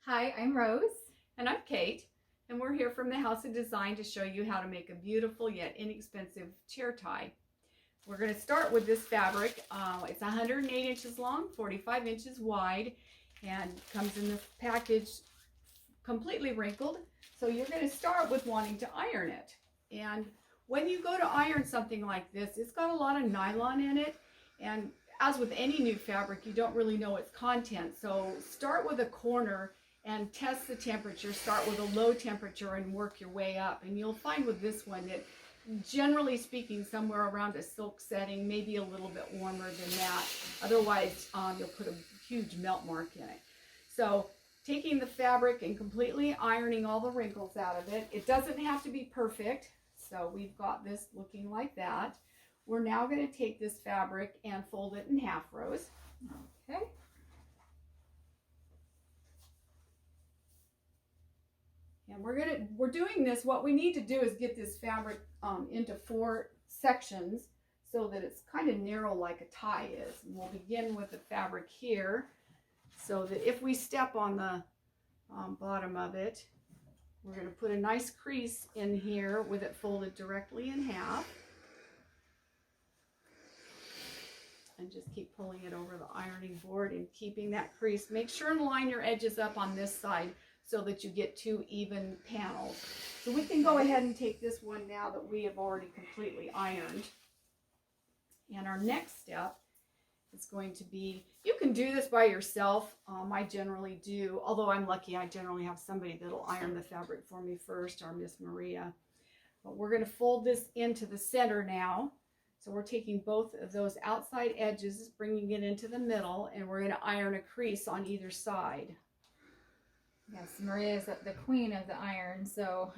Hi, I'm Rose. And I'm Kate, and we're here from the House of Design to show you how to make a beautiful yet inexpensive chair tie. We're going to start with this fabric. It's 108 inches long, 45 inches wide, and comes in this package completely wrinkled. So you're going to start with wanting to iron it. And when you go to iron something like this, it's got a lot of nylon in it, and as with any new fabric, you don't really know its content. So start with a corner and test the temperature. Start with a low temperature and work your way up. And you'll find with this one that, generally speaking, somewhere around a silk setting, maybe a little bit warmer than that. Otherwise, you'll put a huge melt mark in it. So taking the fabric and completely ironing all the wrinkles out of it. It doesn't have to be perfect. So we've got this looking like that. We're now going to take this fabric and fold it in half, Rose. Okay. And we're doing this. What we need to do is get this fabric into 4 sections so that it's kind of narrow like a tie is. And we'll begin with the fabric here, so that if we step on the bottom of it, we're going to put a nice crease in here with it folded directly in half. And just keep pulling it over the ironing board and keeping that crease. Make sure and line your edges up on this side so that you get 2 even panels. So we can go ahead and take this one now that we have already completely ironed. And our next step is going to be, you can do this by yourself. I generally do, although I'm lucky I generally have somebody that'll iron the fabric for me first, our Miss Maria. But we're going to fold this into the center now. So we're taking both of those outside edges, bringing it into the middle, and we're going to iron a crease on either side. Yes, Maria is the queen of the iron, so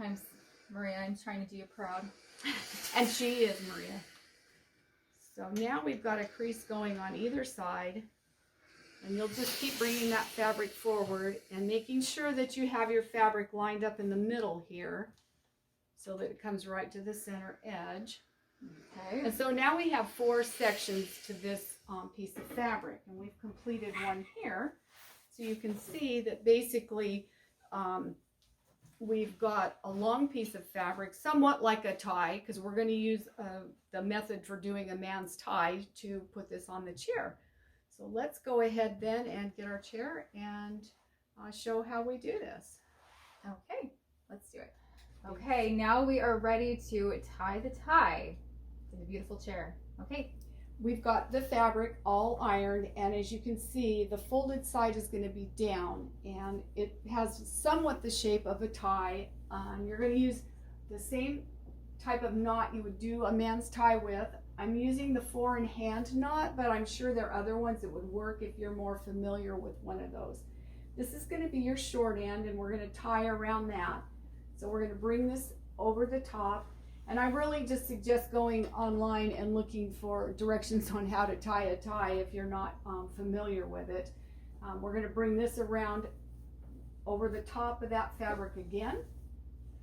Maria, I'm trying to do you proud. And she is, Maria. So now we've got a crease going on either side, and you'll just keep bringing that fabric forward and making sure that you have your fabric lined up in the middle here so that it comes right to the center edge. Okay. And so now we have 4 sections to this piece of fabric, and we've completed one here. So you can see that basically we've got a long piece of fabric, somewhat like a tie, because we're going to use the method for doing a man's tie to put this on the chair. So let's go ahead then and get our chair and show how we do this. Okay, let's do it. Okay, now we are ready to tie the tie to the beautiful chair. Okay. We've got the fabric all ironed, and as you can see, the folded side is going to be down, and it has somewhat the shape of a tie. You're going to use the same type of knot you would do a man's tie with. I'm using the 4-in-hand knot, but I'm sure there are other ones that would work if you're more familiar with one of those. This is going to be your short end, and we're going to tie around that. So we're going to bring this over the top. And I really just suggest going online and looking for directions on how to tie a tie if you're not familiar with it. We're going to bring this around over the top of that fabric again.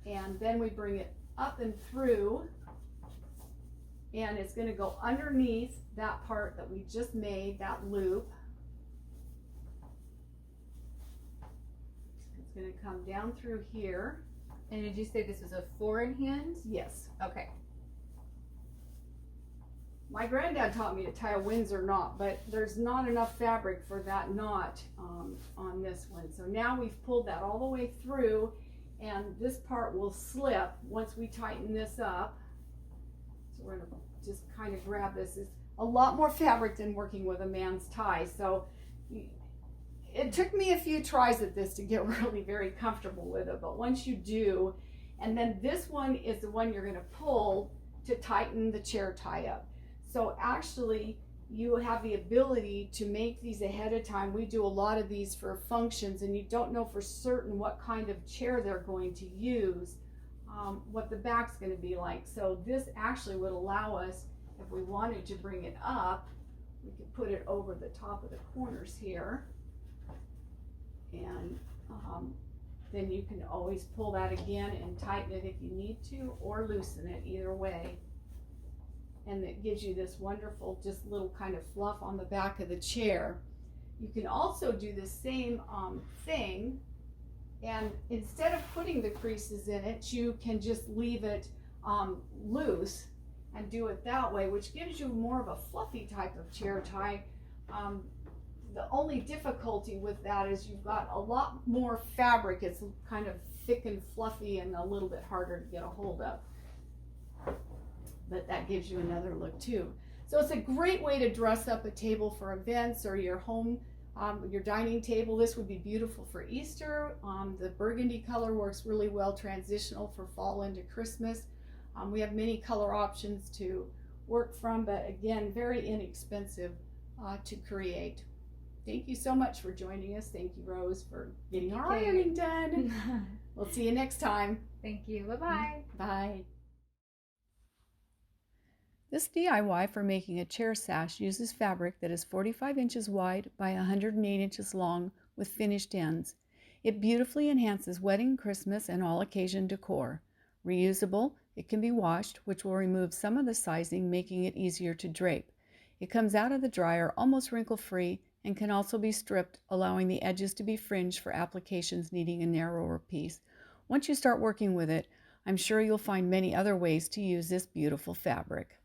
And then we bring it up and through. And it's going to go underneath that part that we just made, that loop. It's going to come down through here. And did you say this was a 4-in-hand? Yes. Okay. My granddad taught me to tie a Windsor knot, but there's not enough fabric for that knot on this one. So now we've pulled that all the way through, and this part will slip once we tighten this up. So we're going to just kind of grab this. It's a lot more fabric than working with a man's tie. So it took me a few tries at this to get really very comfortable with it, but once you do, and then this one is the one you're going to pull to tighten the chair tie up. So actually you have the ability to make these ahead of time. We do a lot of these for functions, and you don't know for certain what kind of chair they're going to use, what the back's going to be like. So this actually would allow us, if we wanted to bring it up, we could put it over the top of the corners here. And then you can always pull that again and tighten it if you need to, or loosen it, either way. And it gives you this wonderful just little kind of fluff on the back of the chair. You can also do the same thing And instead of putting the creases in it, you can just leave it loose and do it that way, which gives you more of a fluffy type of chair tie. The only difficulty with that is you've got a lot more fabric. It's kind of thick and fluffy and a little bit harder to get a hold of. But that gives you another look too. So it's a great way to dress up a table for events or your home, your dining table. This would be beautiful for Easter. The burgundy color works really well transitional for fall into Christmas. We have many color options to work from, but again, very inexpensive to create. Thank you so much for joining us. Thank you, Rose, for getting our ironing done. We'll see you next time. Thank you. Bye-bye. Bye. This DIY for making a chair sash uses fabric that is 45 inches wide by 108 inches long with finished ends. It beautifully enhances wedding, Christmas, and all occasion decor. Reusable, it can be washed, which will remove some of the sizing, making it easier to drape. It comes out of the dryer almost wrinkle-free and can also be stripped, allowing the edges to be fringed for applications needing a narrower piece. Once you start working with it, I'm sure you'll find many other ways to use this beautiful fabric.